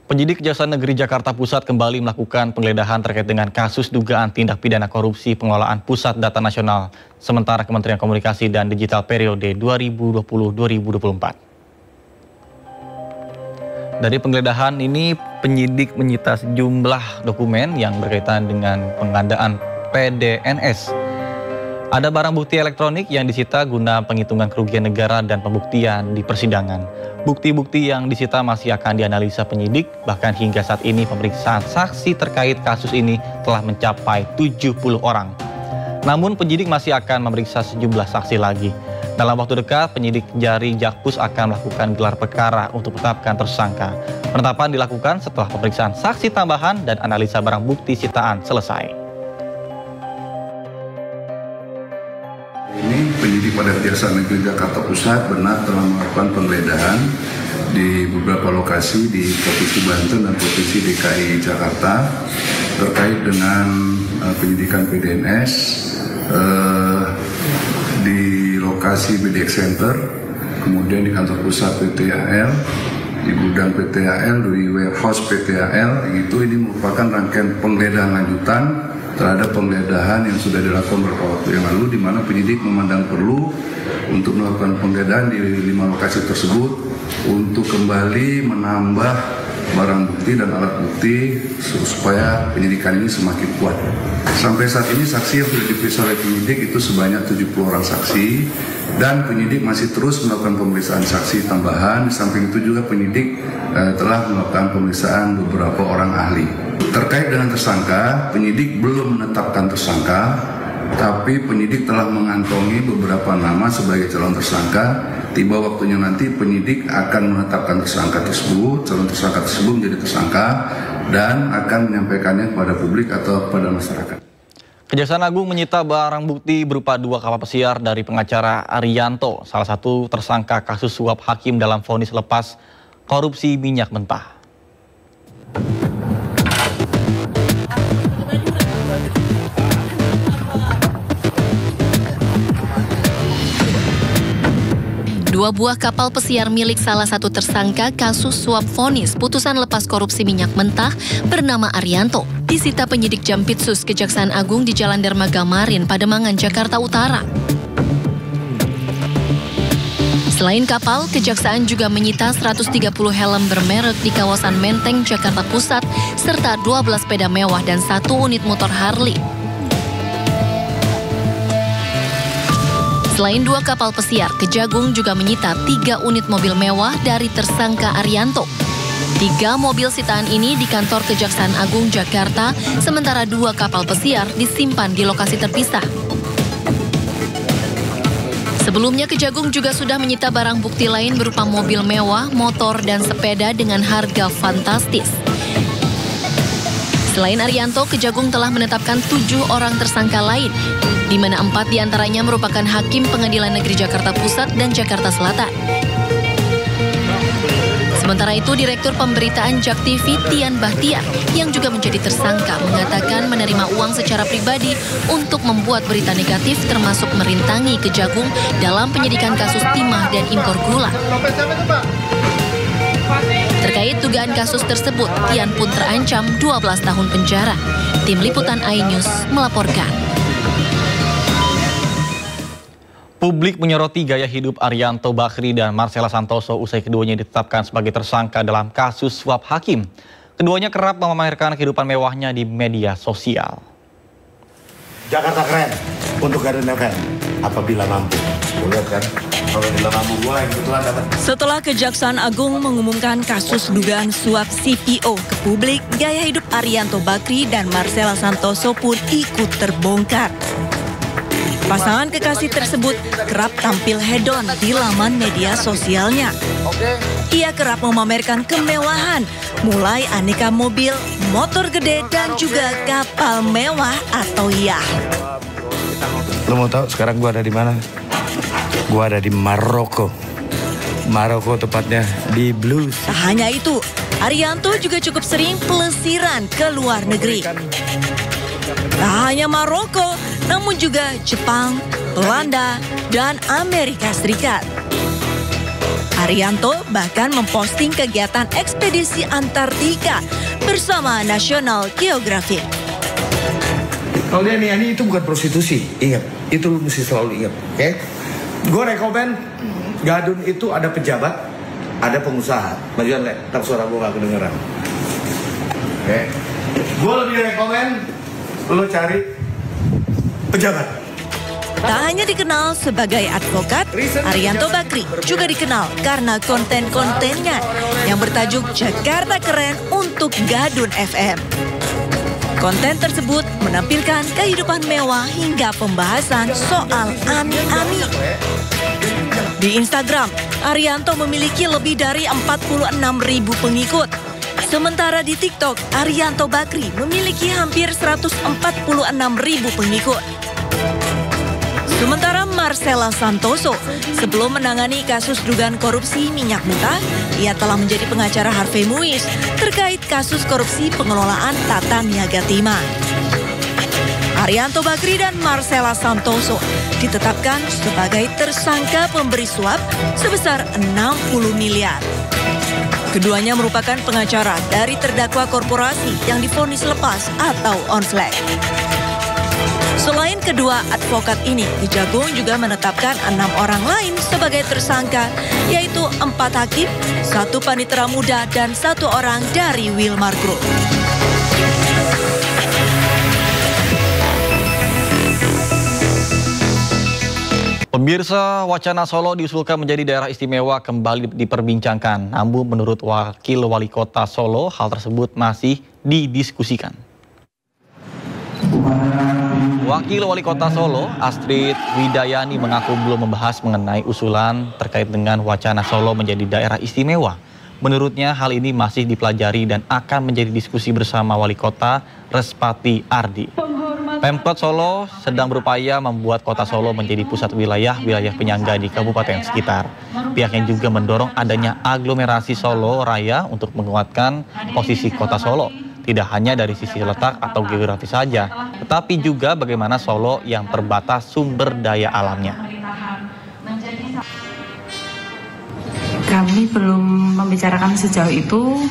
Penyidik Kejaksaan Negeri Jakarta Pusat kembali melakukan penggeledahan terkait dengan kasus dugaan tindak pidana korupsi pengelolaan Pusat Data Nasional sementara Kementerian Komunikasi dan Digital periode 2020-2024. Dari penggeledahan ini, penyidik menyita sejumlah dokumen yang berkaitan dengan pengadaan PDNS. Ada barang bukti elektronik yang disita guna penghitungan kerugian negara dan pembuktian di persidangan. Bukti-bukti yang disita masih akan dianalisa penyidik, bahkan hingga saat ini pemeriksaan saksi terkait kasus ini telah mencapai 70 orang. Namun penyidik masih akan memeriksa sejumlah saksi lagi. Dalam waktu dekat, penyidik Jari Jakpus akan melakukan gelar perkara untuk menetapkan tersangka. Penetapan dilakukan setelah pemeriksaan saksi tambahan dan analisa barang bukti sitaan selesai. Ini penyidik pada Kejaksaan Negeri Jakarta Pusat benar telah melakukan penggeledahan di beberapa lokasi di Provinsi Banten dan Provinsi DKI Jakarta terkait dengan penyidikan PDNS di lokasi BDX Center, kemudian di kantor pusat PTAL, di gudang PTAL, di warehouse PTAL. Ini merupakan rangkaian penggeledahan lanjutan terhadap penggeledahan yang sudah dilakukan beberapa waktu yang lalu, di mana penyidik memandang perlu untuk melakukan penggeledahan di 5 lokasi tersebut untuk kembali menambah barang bukti dan alat bukti supaya penyidikan ini semakin kuat. Sampai saat ini saksi yang sudah diperiksa oleh penyidik itu sebanyak 70 orang saksi, dan penyidik masih terus melakukan pemeriksaan saksi tambahan. Di samping itu juga penyidik telah melakukan pemeriksaan beberapa orang ahli. Terkait dengan tersangka, penyidik belum menetapkan tersangka, tapi penyidik telah mengantongi beberapa nama sebagai calon tersangka. Tiba waktunya nanti penyidik akan menetapkan tersangka tersebut, calon tersangka tersebut menjadi tersangka, dan akan menyampaikannya kepada publik atau kepada masyarakat. Kejaksaan Agung menyita barang bukti berupa 2 kapal pesiar dari pengacara Arianto, salah satu tersangka kasus suap hakim dalam vonis lepas korupsi minyak mentah. Dua buah kapal pesiar milik salah satu tersangka kasus suap vonis putusan lepas korupsi minyak mentah bernama Arianto disita penyidik Jampitsus Kejaksaan Agung di Jalan Dermaga Marin, Pademangan, Jakarta Utara. Selain kapal, Kejaksaan juga menyita 130 helm bermerek di kawasan Menteng, Jakarta Pusat, serta 12 sepeda mewah dan 1 unit motor Harley. Selain 2 kapal pesiar, Kejagung juga menyita 3 unit mobil mewah dari tersangka Arianto. 3 mobil sitaan ini di kantor Kejaksaan Agung Jakarta, sementara 2 kapal pesiar disimpan di lokasi terpisah. Sebelumnya Kejagung juga sudah menyita barang bukti lain berupa mobil mewah, motor, dan sepeda dengan harga fantastis. Selain Arianto, Kejagung telah menetapkan 7 orang tersangka lain, di mana 4 diantaranya merupakan hakim Pengadilan Negeri Jakarta Pusat dan Jakarta Selatan. Sementara itu, Direktur Pemberitaan JAK TV Tian Bahtiar yang juga menjadi tersangka mengatakan menerima uang secara pribadi untuk membuat berita negatif termasuk merintangi Kejagung dalam penyidikan kasus timah dan impor gula. Terkait dugaan kasus tersebut, Tian pun terancam 12 tahun penjara. Tim Liputan iNews melaporkan. Publik menyoroti gaya hidup Arianto Bakri dan Marcella Santoso usai keduanya ditetapkan sebagai tersangka dalam kasus suap hakim. Keduanya kerap memamerkan kehidupan mewahnya di media sosial. Jakarta keren untuk Garden FM apabila mampu. Lihat kan, apabila mampu gua yang kebetulan dapat. Setelah Kejaksaan Agung mengumumkan kasus dugaan suap CPO ke publik, gaya hidup Arianto Bakri dan Marcella Santoso pun ikut terbongkar. Pasangan kekasih tersebut kerap tampil hedon di laman media sosialnya. Ia kerap memamerkan kemewahan, mulai aneka mobil, motor gede, dan juga kapal mewah atau yacht. Lo mau tahu sekarang gua ada di mana? Gua ada di Maroko. Maroko tepatnya di Blues. Tak hanya itu, Arianto juga cukup sering pelesiran ke luar negeri. Tak hanya Maroko, namun juga Jepang, Belanda, dan Amerika Serikat. Arianto bahkan memposting kegiatan ekspedisi Antartika bersama National Geographic. Kalau dia nih, itu bukan prostitusi, ingat. Itu lu mesti selalu ingat, oke? Gue rekomen, Gadun itu ada pejabat, ada pengusaha. Majuan Le, tak suara gue gak kedengeran. Oke? Gue lebih rekomen, lo cari pejabat. Tak hanya dikenal sebagai advokat, Arianto Bakri juga dikenal karena konten-kontennya yang bertajuk Jakarta Keren untuk Gadun FM. Konten tersebut menampilkan kehidupan mewah hingga pembahasan soal ami-ami. Di Instagram, Arianto memiliki lebih dari 46.000 pengikut. Sementara di TikTok, Arianto Bakri memiliki hampir 146.000 pengikut. Sementara Marcella Santoso, sebelum menangani kasus dugaan korupsi minyak mentah, ia telah menjadi pengacara Harvey Muiz terkait kasus korupsi pengelolaan Tata Niaga Timah. Arianto Bakri dan Marcella Santoso ditetapkan sebagai tersangka pemberi suap sebesar 60 miliar. Keduanya merupakan pengacara dari terdakwa korporasi yang divonis lepas atau on-flag. Selain kedua advokat ini, Kejagung juga menetapkan 6 orang lain sebagai tersangka, yaitu 4 hakim, 1 panitera muda, dan 1 orang dari Wilmar Group. Pemirsa, wacana Solo diusulkan menjadi daerah istimewa kembali diperbincangkan. Namun menurut Wakil Wali Kota Solo, hal tersebut masih didiskusikan. Wakil Wali Kota Solo, Astrid Widayani, mengaku belum membahas mengenai usulan terkait dengan wacana Solo menjadi daerah istimewa. Menurutnya hal ini masih dipelajari dan akan menjadi diskusi bersama Wali Kota Respati Ardi. Pemkot Solo sedang berupaya membuat Kota Solo menjadi pusat wilayah penyangga di kabupaten sekitar. Pihaknya juga mendorong adanya aglomerasi Solo Raya untuk menguatkan posisi Kota Solo. Tidak hanya dari sisi letak atau geografis saja, tetapi juga bagaimana Solo yang terbatas sumber daya alamnya. Kami belum membicarakan sejauh itu.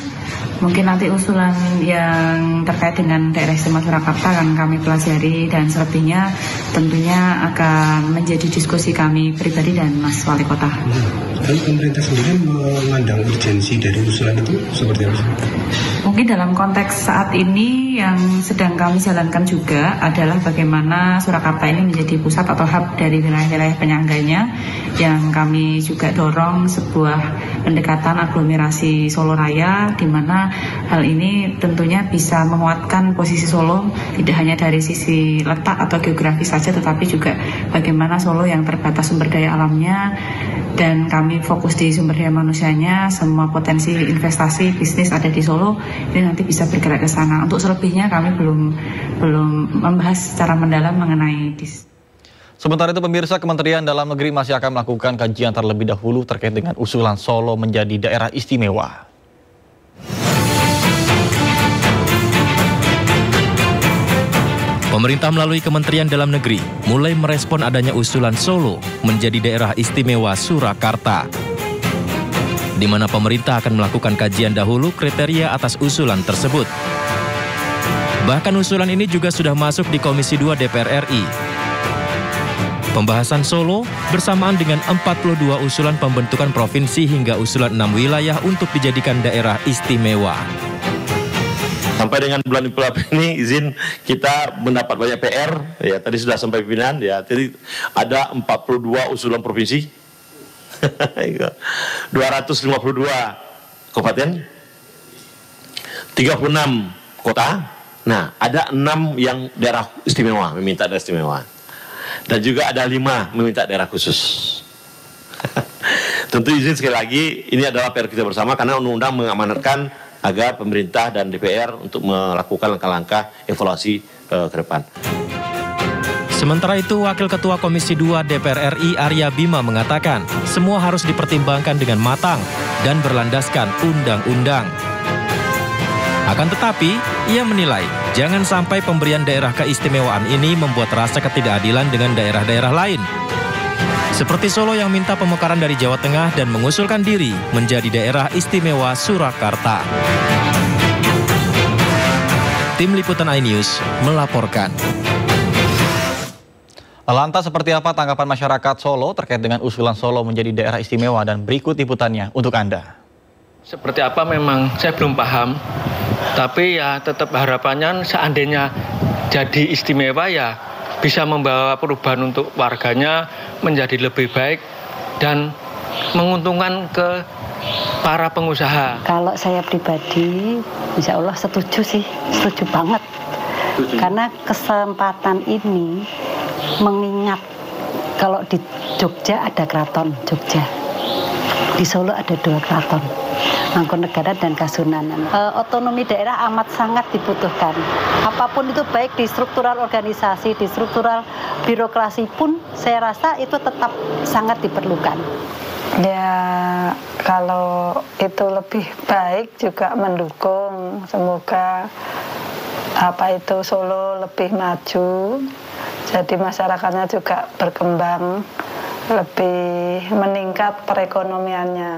Mungkin nanti usulan yang terkait dengan daerah istimewa Surakarta akan kami pelajari, dan selebihnya tentunya akan menjadi diskusi kami pribadi dan Mas Wali Kota. Dan pemerintah sendiri memandang urgensi dari usulan itu seperti apa? Mungkin dalam konteks saat ini yang sedang kami jalankan juga adalah bagaimana Surakarta ini menjadi pusat atau hub dari wilayah-wilayah penyangganya, yang kami juga dorong sebuah pendekatan aglomerasi Solo Raya, di mana hal ini tentunya bisa menguatkan posisi Solo tidak hanya dari sisi letak atau geografis saja, tetapi juga bagaimana Solo yang terbatas sumber daya alamnya, dan kami fokus di sumber daya manusianya. Semua potensi investasi bisnis ada di Solo, ini nanti bisa bergerak ke sana. Untuk selebihnya kami belum membahas secara mendalam mengenai Sementara itu, pemirsa, Kementerian Dalam Negeri masih akan melakukan kajian terlebih dahulu terkait dengan usulan Solo menjadi daerah istimewa. Pemerintah melalui Kementerian Dalam Negeri mulai merespon adanya usulan Solo menjadi daerah istimewa Surakarta, di mana pemerintah akan melakukan kajian dahulu kriteria atas usulan tersebut. Bahkan usulan ini juga sudah masuk di Komisi 2 DPR RI. Pembahasan Solo bersamaan dengan 42 usulan pembentukan provinsi hingga usulan 6 wilayah untuk dijadikan daerah istimewa. Sampai dengan bulan April ini izin kita mendapat banyak PR, ya tadi sudah sampai pimpinan, ya jadi ada 42 usulan provinsi, 252 kabupaten, 36 kota, nah ada 6 yang daerah istimewa, meminta daerah istimewa, dan juga ada 5 meminta daerah khusus. Tentu izin sekali lagi, ini adalah PR kita bersama karena undang-undang mengamanatkan agar pemerintah dan DPR untuk melakukan langkah-langkah evaluasi ke depan. Sementara itu, Wakil Ketua Komisi 2 DPR RI Arya Bima mengatakan, semua harus dipertimbangkan dengan matang dan berlandaskan undang-undang. Akan tetapi, ia menilai jangan sampai pemberian daerah keistimewaan ini membuat rasa ketidakadilan dengan daerah-daerah lain. Seperti Solo yang minta pemekaran dari Jawa Tengah dan mengusulkan diri menjadi daerah istimewa Surakarta. Tim Liputan iNews melaporkan. Lantas seperti apa tanggapan masyarakat Solo terkait dengan usulan Solo menjadi daerah istimewa, dan berikut liputannya untuk Anda. Seperti apa memang saya belum paham, tapi ya tetap harapannya seandainya jadi istimewa ya bisa membawa perubahan untuk warganya menjadi lebih baik dan menguntungkan ke para pengusaha. Kalau saya pribadi, insya Allah setuju sih, setuju banget. Karena kesempatan ini mengingat kalau di Jogja ada keraton Jogja, di Solo ada 2 keraton, Mangkunegaran dan Kasunanan. Otonomi daerah amat sangat dibutuhkan. Apapun itu, baik di struktural organisasi, di struktural birokrasi pun saya rasa itu tetap sangat diperlukan. Ya, kalau itu lebih baik juga mendukung. Semoga Solo lebih maju, jadi masyarakatnya juga berkembang, lebih meningkat perekonomiannya.